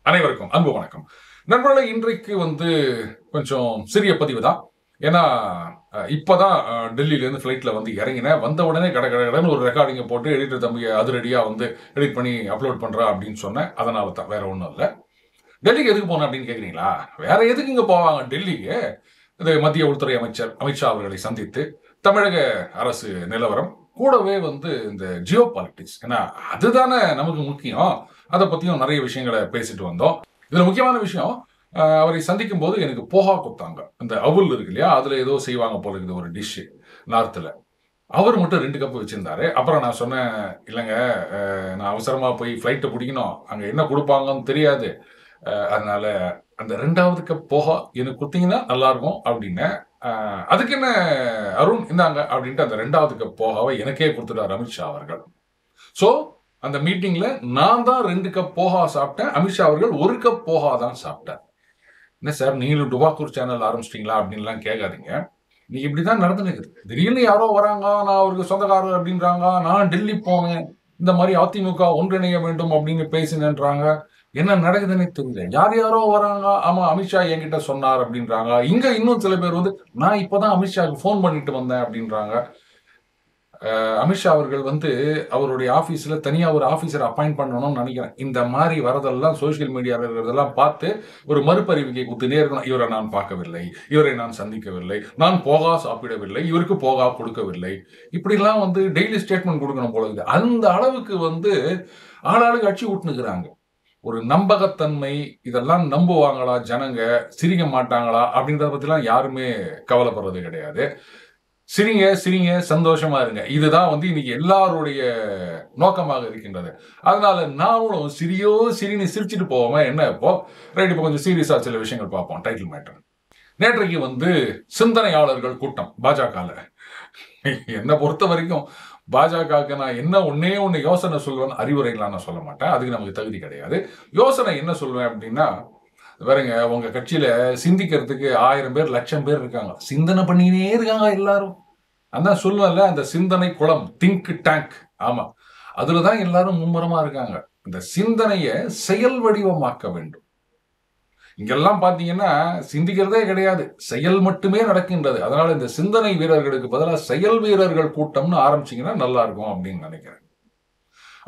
அனைவருக்கும் அன்பு வணக்கம் நண்பர்களே. இன்றைக்கு கொஞ்சம் சிறிய பதிவு தான். ஏன்னா இப்பதான் டெல்லியில இருந்து ஃபிளைட்ல இறங்கினேன். வந்த உடனே கடன்னு ஒரு ரெக்கார்டிங்க போட்டு எடிட்டர் தம்பியை அதிரடியா எடிட் பண்ணி அப்லோட் பண்றா அப்படின்னு சொன்னேன். அதனால தான், வேற ஒன்றும் இல்லை. டெல்லிக்கு எதுக்கு போனேன் அப்படின்னு கேட்குறீங்களா? வேற எதுக்கு இங்க போவாங்க டெல்லிக்கு? இது மத்திய உள்துறை அமைச்சர் அமித்ஷா அவர்களை சந்தித்து தமிழக அரசு நிலவரம் கூடவே இந்த ஜியோ பாலிட்டிக்ஸ், ஏன்னா அதுதானே நமக்கு முக்கியம். அதை பத்தியும் நிறைய விஷயங்களை பேசிட்டு வந்தோம். இதுல முக்கியமான விஷயம், அவரை சந்திக்கும் போது எனக்கு போகா கொடுத்தாங்க. இந்த அவுல் இருக்கு இல்லையா, அதுல ஏதோ செய்வாங்க போல இருக்குது ஒரு டிஷ் நார்த்தில். அவர் மட்டும் 2 கப் வச்சிருந்தாரு. அப்புறம் நான் சொன்னேன், இல்லைங்க நான் அவசரமா போய் ஃப்ளைட்டை பிடிக்கணும், அங்க என்ன கொடுப்பாங்கன்னு தெரியாது, அதனால அந்த 2வது கப் போகா எனக்கு கொடுத்தீங்கன்னா நல்லா இருக்கும் அப்படின்னு. அதுக்கு என்ன அருண் இந்தாங்க அப்படின்ட்டு அந்த 2வது கப் போகாவை எனக்கே கொடுத்துட்டார் அமித்ஷா அவர்கள். சோ அந்த மீட்டிங்ல நான் தான் 2 கப் போகா சாப்பிட்டேன், அமித்ஷா அவர்கள் 1 கப் போகா தான் சாப்பிட்டார். என்ன சார் நீங்களும் டுபாக்கூர் சேனல் ஆரம்பிச்சிட்டீங்களா அப்படின்லாம் கேட்காதீங்க. நீ இப்படிதான் நடந்துனுக்குது. திடீர்னு யாரோ வராங்க, நான் அவருக்கு சொந்தக்காரர் அப்படின்றாங்க, நான் டெல்லி போனேன், இந்த மாதிரி அதிமுக ஒன்றிணைய வேண்டும் அப்படின்னு பேசினேன்றாங்க. என்ன நடக்குதுன்னு தெரியல. யாரோ வராங்க, ஆமா அமித்ஷா என்கிட்ட சொன்னார் அப்படின்றாங்க. இங்க இன்னும் சில பேர் நான் இப்பதான் அமித்ஷாவுக்கு போன் பண்ணிட்டு வந்தேன் அப்படின்றாங்க. அமித்ஷா அவர்கள் அவருடைய ஆபீஸ்ல தனியா ஒரு ஆபீசர் அப்பாயிண்ட் பண்ணணும்னு நினைக்கிறேன். இந்த மாதிரி வரதெல்லாம் சோசியல் மீடியாவில் இருக்கிறதெல்லாம் பார்த்து ஒரு மறுபறிவிக்கை குத்துனே இருக்கணும். இவரை நான் பார்க்கவில்லை, இவரை நான் சந்திக்கவில்லை, நான் போகா சாப்பிடவில்லை, இவருக்கு போகா கொடுக்கவில்லை, இப்படிலாம் டெய்லி ஸ்டேட்மெண்ட் கொடுக்கணும் போல இருக்குது. அந்த அளவுக்கு ஆளாளுக்கு அடிச்சு விட்டுனுக்குறாங்க. ஒரு நம்பகத்தன்மை, இதெல்லாம் நம்புவாங்களா ஜனங்க, சிரிக்க மாட்டாங்களா அப்படின்றத பத்திலாம் யாருமே கவலைப்படுறது கிடையாது. சிரிங்க சிரிங்க, சந்தோஷமா இருங்க, இதுதான் இன்னைக்கு எல்லாருடைய நோக்கமாக இருக்கின்றது. அதனால நாமளும் சிரின்னு சிரிச்சுட்டு போவோமா என்ன? இப்போ ரைட், இப்போ கொஞ்சம் சீரியஸா சில விஷயங்கள் பார்ப்போம். Title matter. நேற்றைக்கு சிந்தனையாளர்கள் கூட்டம் பாஜகல. என்னை பொறுத்த வரைக்கும் பாஜகவுக்கு நான் என்ன ஒன்னே யோசனை சொல்வேன், அறிவுரைலாம் நான் சொல்ல மாட்டேன், அதுக்கு நமக்கு தகுதி கிடையாது. யோசனை என்ன சொல்வேன் அப்படின்னா, வேறங்க உங்க கட்சியில சிந்திக்கிறதுக்கு 1000 பேர் 1,00,000 பேர் இருக்காங்க, சிந்தனை பண்ணினே இருக்காங்க எல்லாரும். அதான் சொல்லுவேன்ல, அந்த சிந்தனை குளம், திங்க் டேங்க். ஆமா, அதுலதான் எல்லாரும் மும்முரமா இருக்காங்க. இந்த சிந்தனையை செயல் வடிவமாக்க வேண்டும். இங்கெல்லாம் பாத்தீங்கன்னா சிந்திக்கிறதே கிடையாது, செயல் மட்டுமே நடக்கின்றது. அதனால இந்த சிந்தனை வீரர்களுக்கு பதிலாக செயல் வீரர்கள் கூட்டம்னு ஆரம்பிச்சீங்கன்னா நல்லா இருக்கும் அப்படின்னு நினைக்கிறேன்.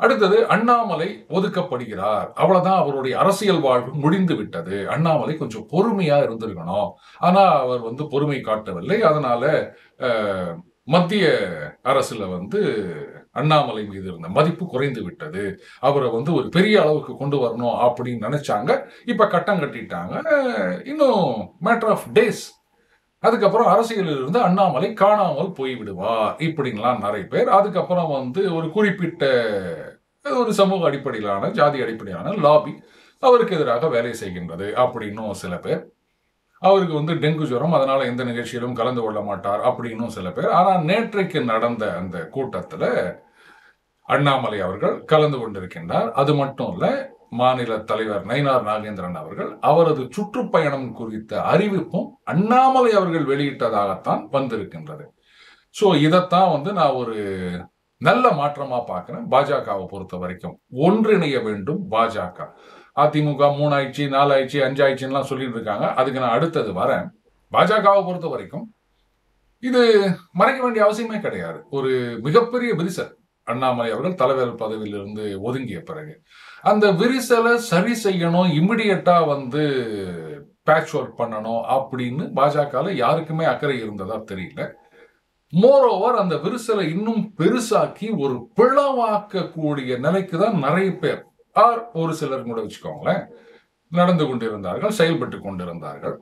அடுத்தது, அண்ணாமலை ஒதுக்கப்படுகிறார், அவ்வளவுதான், அவருடைய அரசியல் வாழ்வு முடிந்து விட்டது. அண்ணாமலை கொஞ்சம் பொறுமையா இருந்திருக்கணும், ஆனா அவர் பொறுமை காட்டவில்லை. அதனால மத்திய அரசுல அண்ணாமலை மீது இருந்த மதிப்பு குறைந்து விட்டது, அவரை ஒரு பெரிய அளவுக்கு கொண்டு வரணும் அப்படின்னு நினைச்சாங்க. இப்ப கட்டம் கட்டிட்டாங்க. இன்னும் மேட்டர் ஆஃப் டேஸ், அதுக்கப்புறம் அரசியலில் இருந்து அண்ணாமலை காணாமல் போய்விடுவார் இப்படின்லாம் நிறைய பேர். அதுக்கப்புறம் ஒரு குறிப்பிட்ட ஒரு சமூக அடிப்படையிலான, ஜாதி அடிப்படையிலான லாபி அவருக்கு எதிராக வேலை செய்கின்றது அப்படின்னும் சில பேர். அவருக்கு டெங்கு ஜுரம், அதனால எந்த நிகழ்ச்சியிலும் கலந்து கொள்ள மாட்டார் அப்படின்னும் சில பேர். ஆனா நேற்றைக்கு நடந்த அந்த கூட்டத்துல அண்ணாமலை அவர்கள் கலந்து கொண்டிருக்கின்றார். அது மட்டும் இல்ல, மாநில தலைவர் நயினார் நாகேந்திரன் அவர்கள் அவரது சுற்றுப்பயணம் குறித்த அறிவிப்பும் அண்ணாமலை அவர்கள் வெளியிட்டதாகத்தான் வந்திருக்கின்றது. சோ இதைத்தான் நான் ஒரு நல்ல மாற்றமா பார்க்கிறேன். பாஜகவை பொறுத்த வரைக்கும் ஒன்றிணைய வேண்டும் பாஜக. அதிமுக 3 ஆயிடுச்சு, 4 ஆயிடுச்சு, 5 ஆயிடுச்சுன்னு சொல்லிட்டு இருக்காங்க. அதுக்கு நான் அடுத்தது வரேன். பாஜகவை பொறுத்த வரைக்கும் இது மறைக்க வேண்டிய அவசியமே கிடையாது. ஒரு மிகப்பெரிய விரிசல் அண்ணாமலை அவர்கள் தலைவர் பதவியிலிருந்து ஒதுங்கிய பிறகு அந்த விரிசலை சரி செய்யணும், இமிடியட்டா பேட்ச் ஒர்க் பண்ணணும் அப்படின்னு பாஜக யாருக்குமே அக்கறை இருந்ததா தெரியல. மோரோவர் அந்த விரிசலை இன்னும் பெருசாக்கி ஒரு பிளவாக்க கூடிய நிலைக்கு தான் நிறைய பேர், ஒரு சிலர் கூட வச்சுக்கோங்களேன், நடந்து கொண்டிருந்தார்கள், செயல்பட்டு கொண்டிருந்தார்கள்.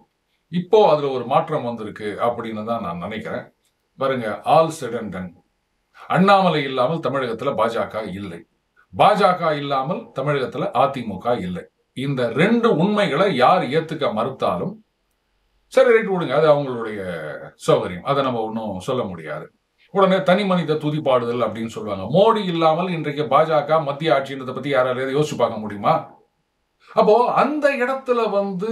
இப்போ அதுல ஒரு மாற்றம் வந்திருக்கு அப்படின்னு தான் நான் நினைக்கிறேன். பாருங்க, all set and ton, Annamalai இல்லாமல் தமிழகத்துல பாஜக இல்லை, பாஜக இல்லாமல் தமிழகத்துல அதிமுக இல்லை. இந்த 2 உண்மைகளை யார் ஏத்துக்க மறுத்தாலும் சரி, ரைட் விடுங்க, அது அவங்களுடைய சௌகரியம், அதை நம்ம ஒன்றும் சொல்ல முடியாது. உடனே தனி மனித துதிப்பாடுதல் அப்படின்னு சொல்லுவாங்க. மோடி இல்லாமல் இன்றைக்கு பாஜக மத்திய ஆட்சின்றதை பத்தி யாராவது யோசிச்சு பார்க்க முடியுமா? அப்போ அந்த இடத்துல வந்து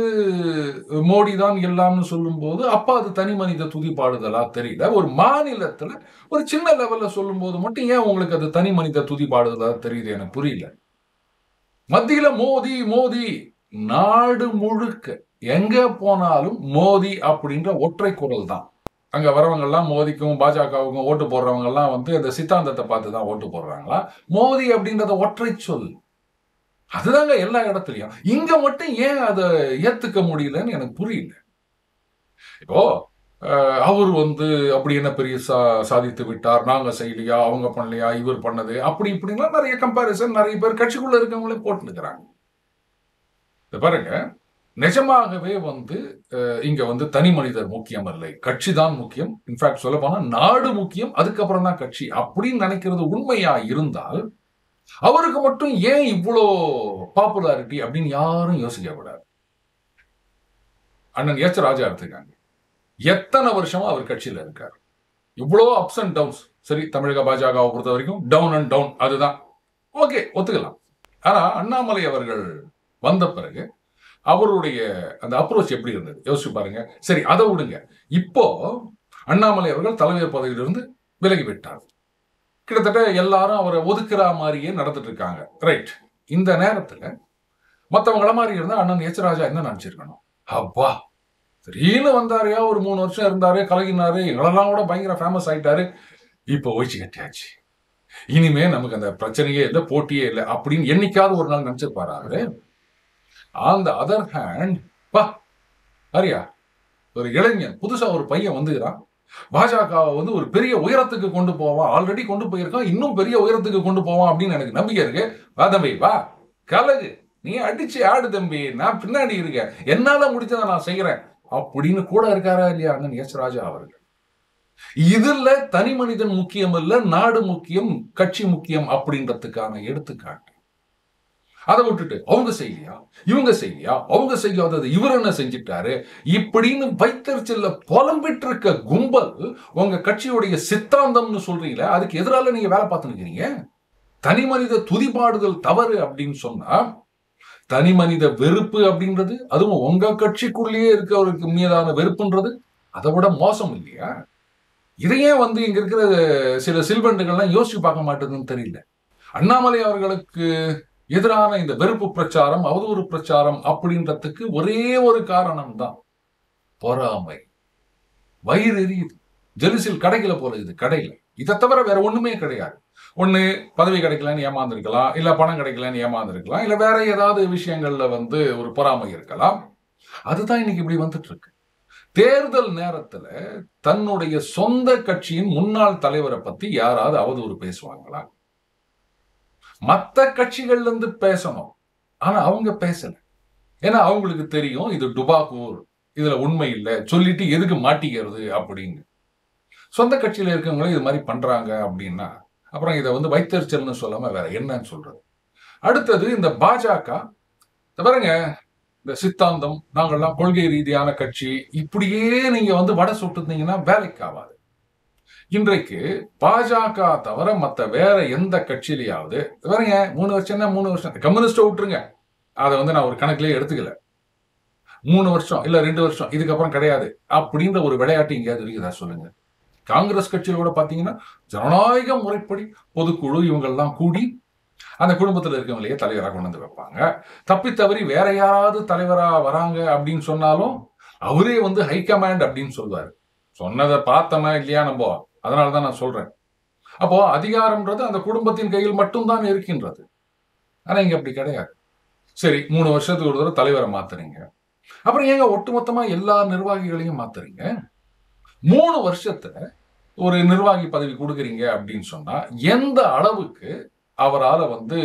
மோடி தான் எல்லாம்னு சொல்லும் போது அப்ப அது தனி மனித துதிபாடுதலா தெரியல. ஒரு மாநிலத்துல ஒரு சின்ன லெவல்ல சொல்லும் போது மட்டும் ஏன் உங்களுக்கு அது தனி மனித துதிபாடுதலா தெரியுது? எனக்கு புரியல. மத்தியில மோதி மோதி நாடு முழுக்க எங்க போனாலும் மோதி அப்படின்ற ஒற்றை குரல் தான். அங்க வரவங்க எல்லாம் மோதிக்கும் பாஜகவுக்கும் ஓட்டு போடுறவங்க எல்லாம் வந்து அந்த சித்தாந்தத்தை பார்த்து தான் ஓட்டு போடுறாங்களா? மோதி அப்படின்றத ஒற்றை சொல். அதுதாங்க எல்லா இடத்துலயும். இங்க மட்டும் ஏன் அதை ஏத்துக்க முடியலன்னு எனக்கு புரியல. இப்போ அவர் வந்து அப்படி என்ன பெரிய சாதித்து விட்டார், நாங்க செய்யலையா, அவங்க பண்ணலையா, இவர் பண்ணது அப்படி இப்படின்னா நிறைய கம்பாரிசன் நிறைய பேர் கட்சிக்குள்ள இருக்கவங்களே போட்டுக்கிறாங்க. பாருங்க, நிஜமாகவே வந்து இங்க வந்து தனி மனிதர் முக்கியம் இல்லை, கட்சி தான் முக்கியம். இன்ஃபேக்ட் சொல்ல போனா நாடு முக்கியம், அதுக்கப்புறம் தான் கட்சி அப்படின்னு நினைக்கிறது உண்மையா இருந்தால் அவருக்கு மட்டும் ஏன் இவ்வளோ பாப்புலாரிட்டி அப்படின்னு யாரும் யோசிக்க கூடாது. அண்ணன் எச் ராஜா எடுத்துக்காங்க, எத்தனை வருஷமா அவர் கட்சியில இருக்காரு, இவ்வளோ அப்ஸ் அண்ட் டவுன்ஸ். சரி, தமிழக பாஜகவை பொறுத்த வரைக்கும் டவுன் அண்ட் டவுன், அதுதான் ஓகே, ஒத்துக்கலாம். ஆனா அண்ணாமலை அவர்கள் வந்த பிறகு அவருடைய அந்த அப்ரோச் எப்படி இருந்தது யோசிச்சு பாருங்க. சரி, அதை விடுங்க. இப்போ அண்ணாமலை அவர்கள் தலைவர் பதவியிலிருந்து விலகி விட்டார். கிட்டத்தட்ட எல்லாரும் அவரை ஒதுக்குற மாதிரியே நடந்துட்டு இருக்காங்க. ரைட். இந்த நேரத்துல மற்றவங்கள மாதிரி இருந்தா அண்ணன் எச் ராஜா என்ன நினைச்சிருக்கணும்? அப்பா, திடீர்னு வந்தாரையா, ஒரு 3 வருஷம் இருந்தாரு, கலகினாரு, எங்களெல்லாம் கூட பயங்கர ஃபேமஸ் ஆயிட்டாரு, இப்போ ஒழிச்சு கட்டியாச்சு, இனிமே நமக்கு அந்த பிரச்சனையே இல்லை, போட்டியே இல்லை அப்படின்னு என்னைக்காவது ஒரு நாள் நினைச்சிருப்பாரு அவரு? ஆன் த அதர் ஹேண்ட், பா அரியா, ஒரு இளைஞன் புதுசா ஒரு பையன் வந்துக்கிறான், பாஜக வந்து ஒரு பெரிய உயரத்துக்கு கொண்டு போவான், ஆல்ரெடி கொண்டு போயிருக்கான், இன்னும் பெரிய உயரத்துக்கு கொண்டு போவான் அப்படின்னு எனக்கு நம்பிக்கை இருக்கு. வா தம்பி, வா கலகு, நீ அடிச்சு ஆடு தம்பி, நான் பின்னாடி இருக்கேன், என்னால முடிச்சதை நான் செய்யறேன் அப்படின்னு கூட இருக்காரா இல்லையா அண்ணன் எச் ராஜா அவர்கள்? இதுல தனி மனிதன் முக்கியம் இல்ல, நாடு முக்கியம், கட்சி முக்கியம் அப்படின்றதுக்கான எடுத்துக்காட்டு. அதை விட்டுட்டு அவங்க செய்யலையா, இவங்க செய்யலையா, அவங்க செய்யாதது இவர் என்ன செஞ்சிட்டாரு இப்படின்னு வைத்தறிச்சல்ல புலம்பிட்டு இருக்க கும்பல் உங்க கட்சியுடைய சித்தாந்தம்னு சொல்றீங்களே, அதுக்கு எதிரால நீங்க வேலை பார்த்து நிக்கிறீங்க. தனி மனித துதிபாடுதல் தவறு அப்படின்னு சொன்னா, தனி மனித வெறுப்பு அப்படின்றது, அதுவும் உங்க கட்சிக்குள்ளேயே இருக்கவருக்கு மீதான வெறுப்புன்றது அதை விட மோசம் இல்லையா? இதையே வந்து இங்க இருக்கிற சில சில்வண்டுகள்லாம் யோசிச்சு பார்க்க மாட்டேதுன்னு தெரியல. அண்ணாமலை அவர்களுக்கு எதிரான இந்த வெறுப்பு பிரச்சாரம், அவதூறு பிரச்சாரம் அப்படின்றதுக்கு ஒரே ஒரு காரணம் தான், பொறாமை. வயிறு எரியுது, ஜெலிசில் கிடைக்கல போல இது கடையில. இதை தவிர வேற ஒண்ணுமே கிடையாது. ஒண்ணு பதவி கிடைக்கலன்னு ஏமாந்துருக்கலாம், இல்ல பணம் கிடைக்கலன்னு ஏமாந்துருக்கலாம், இல்ல வேற ஏதாவது விஷயங்கள்ல வந்து ஒரு பொறாமை இருக்கலாம். அதுதான் இன்னைக்கு இப்படி வந்துட்டு இருக்கு. தேர்தல் நேரத்துல தன்னுடைய சொந்த கட்சியின் முன்னாள் தலைவரை பத்தி யாராவது அவதூறு பேசுவாங்களா? மற்ற கட்சிகள்ல இருந்து பேசணும், ஆனா அவங்க பேசல. ஏன்னா அவங்களுக்கு தெரியும் இது டுபாக்கூர், இதுல உண்மை இல்லை, சொல்லிட்டு எதுக்கு மாட்டிக்கிறது அப்படின்னு. சொந்த கட்சியில இருக்கவங்களே இது மாதிரி பண்றாங்க அப்படின்னா அப்புறம் இதை வந்து வைத்தறிச்சல்னு சொல்லாம வேற என்னன்னு சொல்றது? அடுத்தது இந்த பாஜக பாருங்க, இந்த சித்தாந்தம், நாங்கள்லாம் கொள்கை ரீதியான கட்சி, இப்படியே நீங்க வந்து வடை சுட்டுனீங்கன்னா வேலைக்கு ஆகாது. இன்றைக்கு பாஜக தவிர மற்ற வேற எந்த கட்சியிலையாவது பாருங்க, 3 வருஷம் தான், 3 வருஷம் கம்யூனிஸ்ட விட்டுருங்க, அதை வந்து நான் ஒரு கணக்கிலே எடுத்துக்கல, 3 வருஷம் இல்ல 2 வருஷம் இதுக்கப்புறம் கிடையாது அப்படின்ற ஒரு விளையாட்டு எங்கேயாவது இருக்குதா சொல்லுங்க? காங்கிரஸ் கட்சியில கூட பாத்தீங்கன்னா ஜனநாயக முறைப்படி பொதுக்குழு இவங்கெல்லாம் கூடி அந்த குடும்பத்தில் இருக்கவங்களையே தலைவராக கொண்டு வந்து வைப்பாங்க. தப்பி தவறி வேற யாராவது தலைவரா வராங்க அப்படின்னு சொன்னாலும் அவரே வந்து ஹைகமாண்ட் அப்படின்னு சொல்லுவாரு. சொன்னதை பார்த்தோமா இல்லையா நம்ம, அதனாலதான் நான் சொல்றேன். அப்போ அதிகாரம்ன்றது அந்த குடும்பத்தின் கையில் மட்டும்தான் இருக்கின்றது. ஆனா இங்க அப்படி கிடையாது. சரி, 3 வருஷத்துக்கு ஒரு தடவை தலைவரை மாத்துறீங்க, அப்புறம் ஏங்க ஒட்டுமொத்தமா எல்லா நிர்வாகிகளையும் மாத்துறீங்க? 3 வருஷத்துல ஒரு நிர்வாகி பதவி கொடுக்குறீங்க அப்படின்னு சொன்னா எந்த அளவுக்கு அவரால் வந்து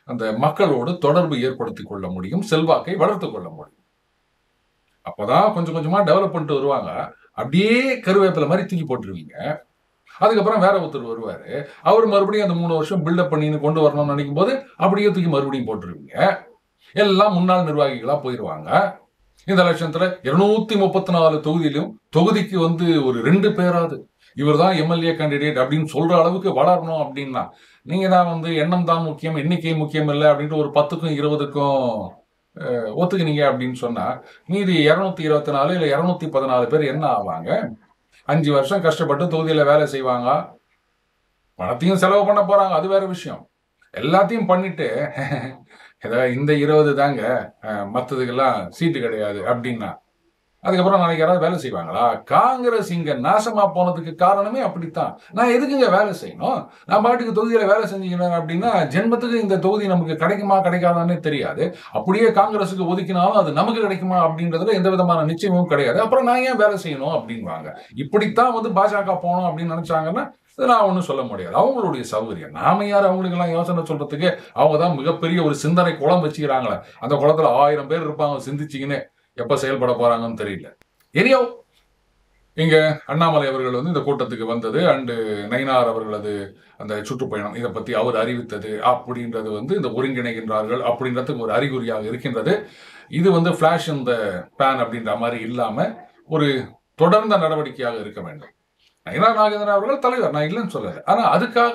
அந்த மக்களோடு தொடர்பு ஏற்படுத்திக் கொள்ள முடியும், செல்வாக்கை வளர்த்து கொள்ள முடியும்? அப்பதான் கொஞ்சம் கொஞ்சமா டெவலப் பண்ணிட்டு வருவாங்க. அப்படியே கருவேப்பிலை மாதிரி தூக்கி போட்டுருவீங்க. அதுக்கப்புறம் வேற ஒருத்தர் வருவாரு, அவர் மறுபடியும் அந்த 3 வருஷம் பில்டப் பண்ணி கொண்டு வரணும்னு நினைக்கும் போது அப்படியே தூக்கி மறுபடியும் போட்டுருவீங்க. எல்லாம் முன்னாள் நிர்வாகிகளா போயிருவாங்க. இந்த லட்சத்துல 234 தொகுதியிலும் தொகுதிக்கு வந்து ஒரு 2 பேராது இவர் தான் எம்எல்ஏ கேண்டிடேட் அப்படின்னு சொல்ற அளவுக்கு வளரணும் அப்படின்னா நீங்க தான் வந்து எண்ணம் தான் முக்கியம், எண்ணிக்கை முக்கியம் இல்லை அப்படின்ட்டு ஒரு 10க்கும் 20க்கும் ஒத்துக்கினீங்க அப்படின்னு சொன்னா மீதி 224 இல்ல 214 பேர் என்ன ஆவாங்க? 5 வருஷம் கஷ்டப்பட்டு தொகுதியில வேலை செய்வாங்க, பணத்தையும் செலவு பண்ண போறாங்க, அது வேற விஷயம். எல்லாத்தையும் பண்ணிட்டு ஏதாவது இந்த 20 தாங்க, மற்றதுக்கெல்லாம் சீட்டு கிடையாது அப்படின்னா அதுக்கப்புறம் நாளைக்கு யாராவது வேலை செய்வாங்களா? காங்கிரஸ் இங்க நாசமா போனதுக்கு காரணமே அப்படித்தான். நான் எதுக்குங்க வேலை செய்யணும்? நான் பாட்டுக்கு தொகுதியில வேலை செஞ்சுக்கிறேன் அப்படின்னா ஜென்மத்துக்கு இந்த தொகுதி நமக்கு கிடைக்குமா கிடைக்காதானே தெரியாது. அப்படியே காங்கிரஸுக்கு ஒதுக்கினாலும் அது நமக்கு கிடைக்குமா அப்படின்றதுல எந்த விதமான நிச்சயமும் கிடையாது. அப்புறம் நான் ஏன் வேலை செய்யணும் அப்படின்வாங்க. இப்படித்தான் பாஜக போகணும் அப்படின்னு நினைச்சாங்கன்னா நான் ஒன்றும் சொல்ல முடியாது. அவங்களுடைய சௌகரியம். நாம யார் அவங்களுக்கு எல்லாம் யோசனை சொல்றதுக்கு? அவங்க தான் மிகப்பெரிய ஒரு சிந்தனை குளம் வச்சுக்கிறாங்களே. அந்த குளத்துல 1000 பேர் இருப்பாங்க சிந்திச்சிங்கன்னு. எப்ப செயல்பட போறாங்கன்னு தெரியல. எனியோ இங்க அண்ணாமலை அவர்கள் இந்த கூட்டத்துக்கு வந்தது அண்டு நயினார் அவர்களது அந்த சுற்றுப்பயணம் இதை பத்தி அவர் அறிவித்தது அப்படின்றது இந்த ஒருங்கிணைகின்றார்கள் அப்படின்றதுக்கு ஒரு அறிகுறியாக இருக்கின்றது. இது பிளாஷ் இந்த பேன் அப்படின்ற மாதிரி இல்லாம ஒரு தொடர்ந்த நடவடிக்கையாக இருக்க வேண்டும். நயினார் நாகேந்திரன் அவர்கள் தலைவர், நான் இல்லைன்னு சொல்லல. ஆனா அதுக்காக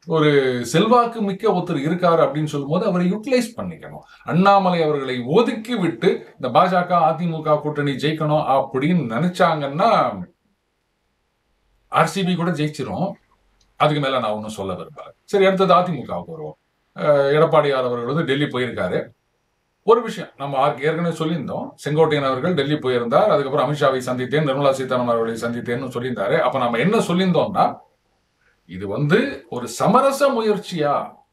ஒரு செல்வாக்கு மிக்க ஒருத்தர் இருக்காரு அப்படின்னு சொல்லும் போது அவரை யூட்டிலைஸ் பண்ணிக்கணும். அண்ணாமலை அவர்களை ஒதுக்கி விட்டு இந்த பாஜக அதிமுக கூட்டணி ஜெயிக்கணும் அப்படின்னு நினைச்சாங்கன்னா ஆர்சிபி கூட ஜெயிச்சிரும். அதுக்கு மேல நான் ஒன்னும் சொல்ல விரும்பல. சரி, அடுத்தது அதிமுகவுக்கு வருவோம். எடப்பாடியார் அவர்கள் டெல்லி போயிருக்காரு. ஒரு விஷயம் நம்ம ஏற்கனவே சொல்லியிருந்தோம். செங்கோட்டையன் அவர்கள் டெல்லி போயிருந்தார். அதுக்கப்புறம் அமித்ஷாவை சந்தித்தேன், நிர்மலா சீதாராமன் அவர்களை சந்தித்தேன்னு சொல்லியிருந்தாரு. அப்ப நம்ம என்ன சொல்லியிருந்தோம்னா, இது ஒரு சமரச முயற்சியா?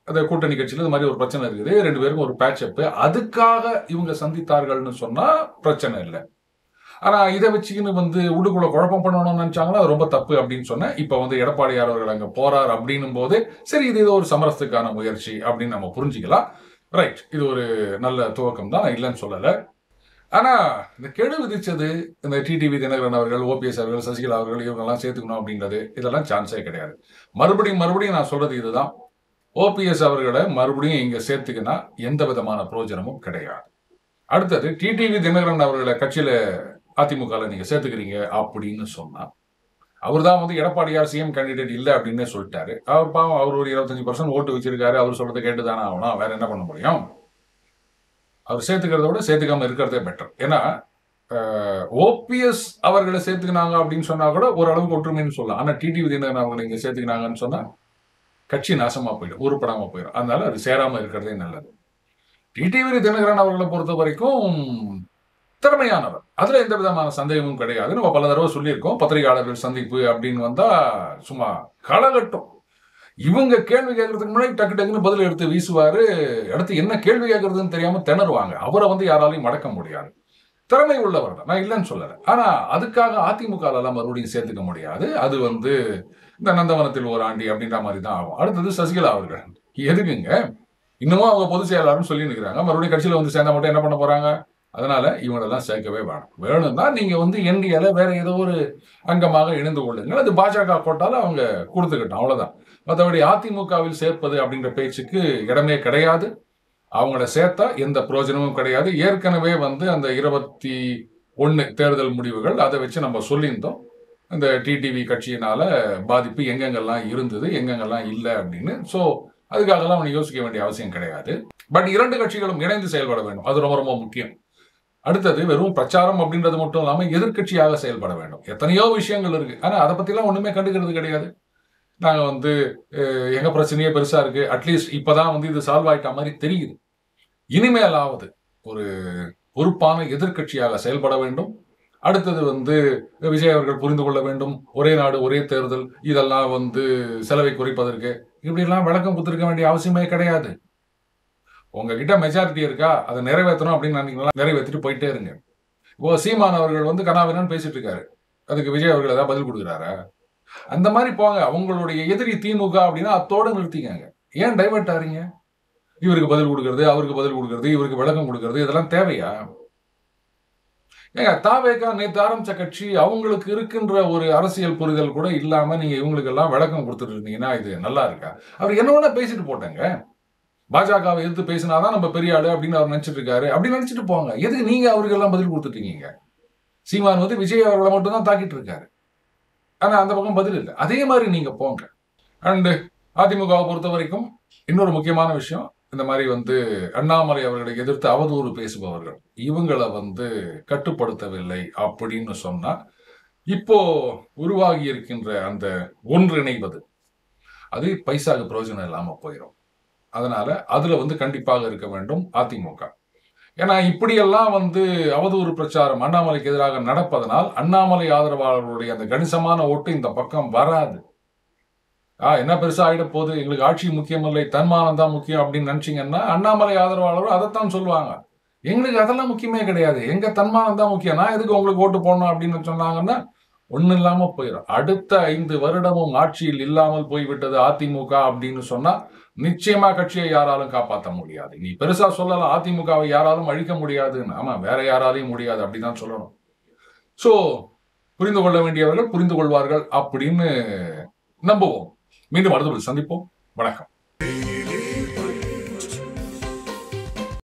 அந்த கூட்டணி கட்சியில இது மாதிரி ஒரு பிரச்சனை இருக்குது, 2 பேருக்கும் ஒரு பேட்சப், அதுக்காக இவங்க சந்தித்தார்கள்னு சொன்னா பிரச்சனை இல்லை. ஆனா இதை வச்சுக்கின்னு உள்ளுக்குள்ள குழப்பம் பண்ணணும்னு நினைச்சாங்கன்னா அது ரொம்ப தப்பு அப்படின்னு சொன்னேன். இப்ப எடப்பாடியார் அவர்கள் அங்க போறார் அப்படின்னும் போது சரி, இது ஒரு சமரசத்துக்கான முயற்சி அப்படின்னு நம்ம புரிஞ்சுக்கலாம். ரைட், இது ஒரு நல்ல துவக்கம் தான், இல்லைன்னு சொல்லல. ஆனா இந்த கெடு விதிச்சது இந்த டிடிவி தினகரன் அவர்கள், ஓபிஎஸ் அவர்கள், சசிகலா அவர்கள் இவங்கெல்லாம் சேர்த்துக்கணும் அப்படின்றது இதெல்லாம் சான்ஸே கிடையாது. மறுபடியும் நான் சொல்றது இதுதான். ஓபிஎஸ் அவர்களை மறுபடியும் இங்க சேர்த்துக்கினா எந்த விதமான பிரயோஜனமும் கிடையாது. அடுத்தது டிடிவி தினகரன் அவர்களை கட்சியில அதிமுக நீங்க சேர்த்துக்கிறீங்க அப்படின்னு சொன்னா அவர் தான் எடப்பாடியார் சிஎம் கேண்டிடேட் இல்லை அப்படின்னு சொல்லிட்டாரு. அவர் பாவம், அவர் ஒரு 25% ஓட்டு வச்சிருக்காரு. அவர் சொல்றதை கேட்டுதானே ஆகணும், வேற என்ன பண்ண முடியும்? அவர் சேர்த்துக்கிறத விட சேர்த்துக்காம இருக்கிறதே பெட்டர். ஏன்னா ஓபிஎஸ் அவர்களை சேர்த்துக்கினாங்க அப்படின்னு சொன்னா கூட ஓரளவுக்கு ஒற்றுமைன்னு சொல்லலாம். ஆனா டிடிவி தினகரன் அவர்களை இங்க சேர்த்துக்கினாங்கன்னு சொன்னா கட்சி நாசமா போயிடும், உருப்படாம போயிடும். அதனால அது சேராம இருக்கிறதே நல்லது. டிடிவி தினகரன் அவர்களை பொறுத்த வரைக்கும் திறமையானவர், அதுல எந்த விதமான சந்தேகமும் கிடையாது. நம்ம பல தடவை சொல்லியிருக்கோம். பத்திரிகையாளர்கள் சந்திப்பு அப்படின்னு வந்தா சும்மா களகட்டும். இவங்க கேள்வி கேட்கறதுக்கு முன்னாடி டக்கு டக்குன்னு பதில் எடுத்து வீசுவாரு. அடுத்து என்ன கேள்வி கேட்கறதுன்னு தெரியாம திணறுவாங்க. அவரை யாராலையும் மடக்க முடியாது. திறமை உள்ளவர் தான், நான் இல்லைன்னு சொல்லல. ஆனா அதுக்காக அதிமுக எல்லாம் மறுபடியும் சேர்த்துக்க முடியாது. அது இந்த நந்தவனத்தில் ஒரு ஆண்டி அப்படின்ற மாதிரி தான் ஆகும். அடுத்தது சசிகலா அவர்கள். எதுக்குங்க இன்னமும் அவங்க பொதுச் செயலாளர்னு சொல்லி நிற்கிறாங்க. மறுபடியும் கட்சியில சேர்ந்தா மட்டும் என்ன பண்ண போறாங்க? அதனால இவங்களெல்லாம் சேர்க்கவே வேணும். வேணும்னா நீங்க என்டிஏல வேற ஏதோ ஒரு அங்கமாக இணைந்து கொள்ளுங்கள். அது பாஜக கோட்டால அவங்க கொடுத்துக்கிட்டோம், அவ்வளவுதான். மற்றபடி அதிமுகவில் சேர்ப்பது அப்படின்ற பேச்சுக்கு இடமே கிடையாது. அவங்கள சேர்த்தா எந்த பிரயோஜனமும் கிடையாது. ஏற்கனவே அந்த 21 தேர்தல் முடிவுகள் அதை வச்சு நம்ம சொல்லியிருந்தோம். இந்த டிடிவி கட்சியினால பாதிப்பு எங்கெங்கெல்லாம் இருந்தது, எங்கெங்கெல்லாம் இல்லை அப்படின்னு. ஸோ அதுக்காகலாம் அவனை யோசிக்க வேண்டிய அவசியம் கிடையாது. பட் 2 கட்சிகளும் இணைந்து செயல்பட வேண்டும், அது ரொம்ப ரொம்ப முக்கியம். அடுத்தது வெறும் பிரச்சாரம் அப்படின்றது மட்டும் இல்லாம எதிர்கட்சியாக செயல்பட வேண்டும். எத்தனையோ விஷயங்கள் இருக்கு, ஆனா அதை பத்தி எல்லாம் ஒண்ணுமே கண்டுக்கிறது கிடையாது. நாங்க எங்க பிரச்சனையே பெருசா இருக்கு, அட்லீஸ்ட் இப்பதான் இது சால்வ் ஆயிட்ட மாதிரி தெரியுது. இனிமேலாவது ஒரு பொறுப்பான எதிர்கட்சியாக செயல்பட வேண்டும். அடுத்தது விஜய் அவர்கள் புரிந்து கொள்ள வேண்டும். ஒரே நாடு ஒரே தேர்தல் இதெல்லாம் செலவை குறைப்பதற்கு இப்படி எல்லாம் விளக்கம் கொடுத்திருக்க வேண்டிய அவசியமே கிடையாது. உங்ககிட்ட மெஜாரிட்டி இருக்கா, அதை நிறைவேற்றணும் அப்படின்னு நினைக்கிறீங்களா, நிறைவேற்றிட்டு போயிட்டே இருங்க. இப்போ சீமான் அவர்கள் கனாவினான்னு பேசிட்டு இருக்காரு, அதுக்கு விஜய் அவர்கள் ஏதாவது பதில் கொடுக்குறாரா? அந்த மாதிரி போங்க. அவங்களுடைய எதிரி திமுக அப்படின்னா அத்தோட நிறுத்திக்காங்க. ஏன் டைவர்ட் ஆறீங்க? இவருக்கு பதில் கொடுக்கறது, அவருக்கு பதில் கொடுக்கறது, இவருக்கு விளக்கம் கொடுக்கறது, இதெல்லாம் தேவையா? ஏங்க தாவேகா நேற்று ஆரம்பிச்ச கட்சி, அவங்களுக்கு இருக்கின்ற ஒரு அரசியல் புரிதல் கூட இல்லாம நீங்க இவங்களுக்கு எல்லாம் விளக்கம் கொடுத்துட்டு இருந்தீங்கன்னா இது நல்லா இருக்கா? அவர் என்ன வேணா பேசிட்டு போட்டாங்க. பாஜகவை எதிர்த்து பேசினாதான் நம்ம பெரிய ஆளு அப்படின்னு அவர் நினைச்சிட்டு இருக்காரு. அப்படி நினைச்சிட்டு போங்க. எதுக்கு நீங்க அவருக்கு எல்லாம் பதில் கொடுத்துட்டீங்க? சீமான் விஜய் அவர்களை மட்டும் தான் தாக்கிட்டு இருக்காரு, ஆனா அந்த பக்கம் பதில் இல்லை. அதே மாதிரி நீங்க போங்க. அண்ட் அதிமுகவை பொறுத்த வரைக்கும் இன்னொரு முக்கியமான விஷயம், இந்த மாதிரி அண்ணாமலை அவர்களை எதிர்த்து அவதூறு பேசுபவர்கள் இவங்களை கட்டுப்படுத்தவில்லை அப்படின்னு சொன்னா இப்போ உருவாகி இருக்கின்ற அந்த ஒன்றிணைவது அது பைசாக்கு பிரயோஜனம் இல்லாம போயிடும். அதனால அதுல கண்டிப்பாக இருக்க வேண்டும் அதிமுக. ஏன்னா இப்படியெல்லாம் அவதூறு பிரச்சாரம் அண்ணாமலைக்கு எதிராக நடப்பதனால் அண்ணாமலை ஆதரவாளர்களுடைய அந்த கணிசமான ஓட்டு இந்த பக்கம் வராது. என்ன பெருசா ஆயிட போகுது, எங்களுக்கு ஆட்சி முக்கியம் இல்லை, தன்மானம் தான் முக்கியம் அப்படின்னு நினைச்சீங்கன்னா அண்ணாமலை ஆதரவாளரும் அதைத்தான் சொல்லுவாங்க. எங்களுக்கு அதெல்லாம் முக்கியமே கிடையாது, எங்க தன்மானம் தான் முக்கியம், நான் எதுக்கு உங்களுக்கு ஓட்டு போடணும் அப்படின்னு சொன்னாங்கன்னா ஒண்ணு இல்லாம போயிடும். அடுத்த 5 வருடமும் ஆட்சியில் இல்லாமல் போய்விட்டது அதிமுக அப்படின்னு சொன்னா நிச்சயமா கட்சியை யாராலும் காப்பாற்ற முடியாது. நீ பெருசா சொல்லலாம் அதிமுகவை யாராலும் அழிக்க முடியாதுன்னு, ஆமா வேற யாராலையும் முடியாது அப்படிதான் சொல்லணும். சோ புரிந்து கொள்ள வேண்டியவர்கள் புரிந்து கொள்வார்கள் அப்படின்னு நம்புவோம். மீண்டும் அடுத்த சந்திப்போம். வணக்கம்.